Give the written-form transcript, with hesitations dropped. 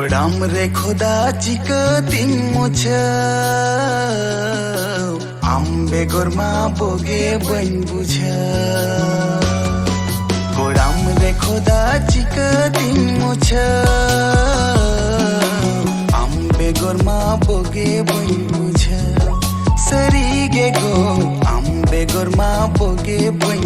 कोडाम रे खुदा चिकतिं मुझे आम्बे गोरमा बोगे बन बुझे कोडाम रे खुदा चिकतिं मुझे आम्बे गोरमा बोगे बन बुझे सरी गे गो आम्बे गोरमा बोगे बन